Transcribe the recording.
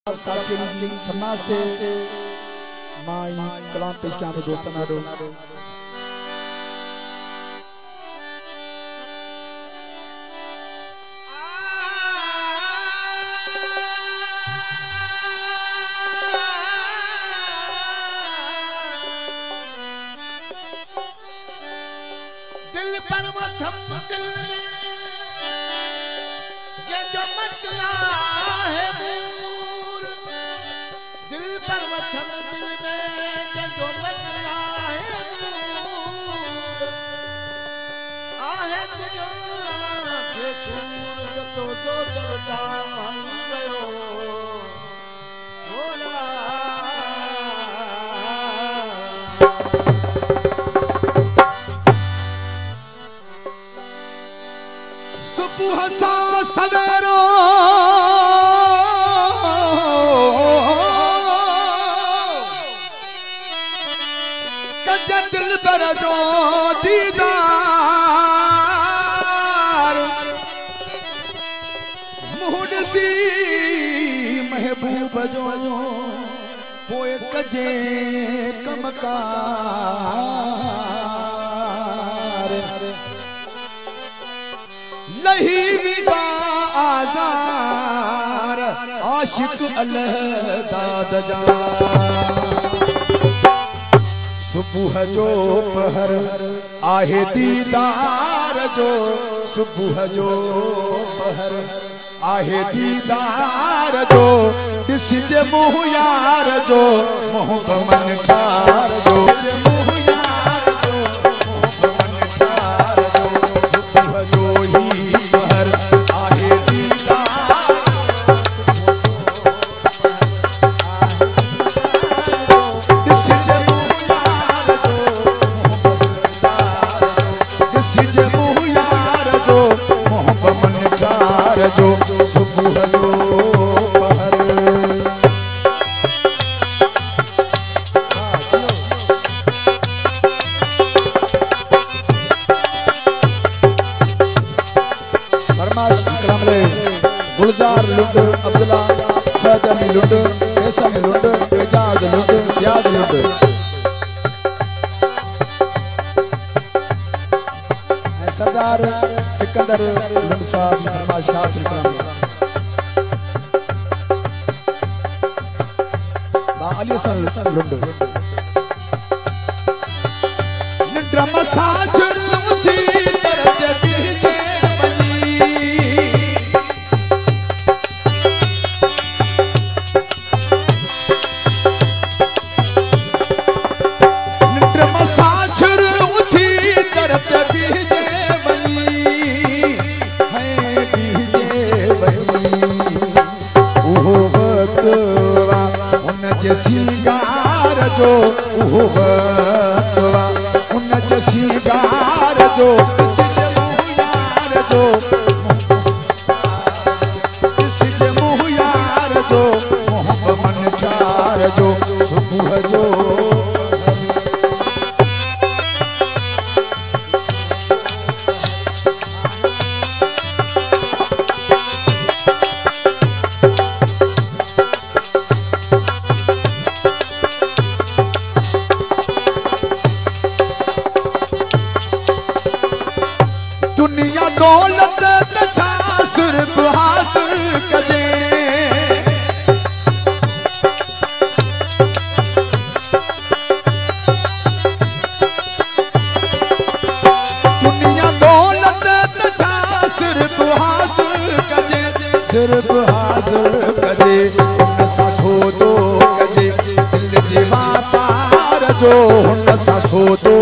खास के लिए फरमाश थे माई कलाम पेश किया में दोस्तों नाडो दिल पर मथम दिल ये जो मटला है मूर दिल पर मथम दिल में ये जो मटला है मूर आहे तुझो के सूर तो दो दलदा गयो होला सुबह सा सवेरो कज दिल पर जो दीदार मुहदसी महबूब जो पोए कजे कमकार लही विदा आजार आशिक अलहदाद जा सुबह जो पहर आहे दीदार जो सुबह जो पहर आहे दीदार जो ॾिसिजे मुँह यार जो मुँह मन ठार जो जो सुबह जो पहर फरमाश कलाम ले गुलजार लुंड अब्दुल्ला फैद अली लुंड फैसल लुंड एजाज लुंड याद लुंड सरदार सिकंदर लुंड साहब फरमाश खास कलाम बा अली हसन लुंड ड्रामा साज उठी तरज बीजे बनी ड्रामा साज उठी तरज बीजे सिंगार जो उहो वक्तवा उन जे सिंगार जो ॾिसिजे मुँह यार जो ॾिसिजे मुँह यार जो मुँह मन ठार जो सुबह जो दुनिया दौलत तछा सिर्फ हासिल कजे दुनिया दौलत तछा सिर्फ हासिल कजे सिर्फ हासिल कजे उन सां सोदो कजे दिल जे वापार जो हुन सां सोदो